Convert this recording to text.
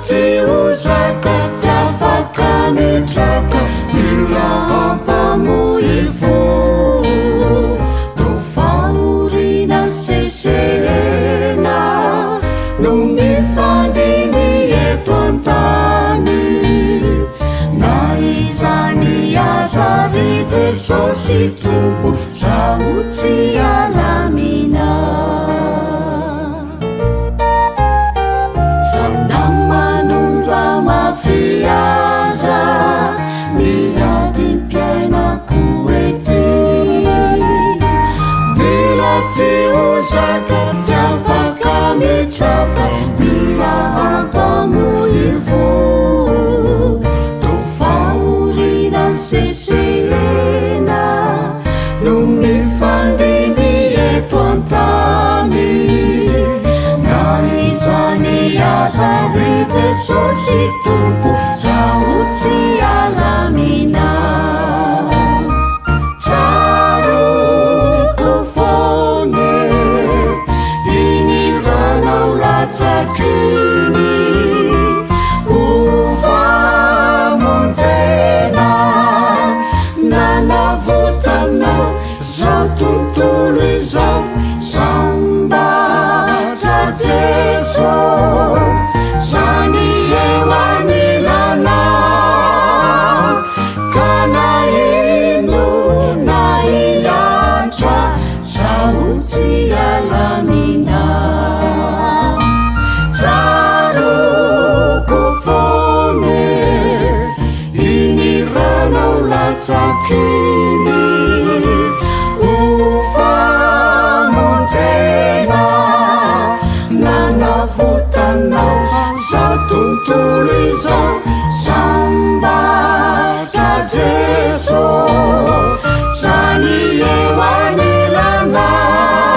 tsy ho zaka tsy afaka mitraka mila hampamohy fo to faorina sesena no mifandimy eto an-tany na izany aza ry Jesosy tompo saotsy alamina fandamanonja mafiaza miadimpiainako ety mila tsy ho zaka tsy afaka mitraka mila hampamohy fo to faorina sesena no mifandimy eto an-tany na izany aza ry Jesosy tompo saotsy alamina tsaroko fone iny ranao latsakiny ho famonjena nanavotanao zao tontolo izao sambatra Jeso zany eo anilanao ka na ino na iantra saotsy alamina tsaroko fone iny ranao latsakiny ho famonjena nanavotanao zao tontolo izao sambatra Jeso zany eo anilanao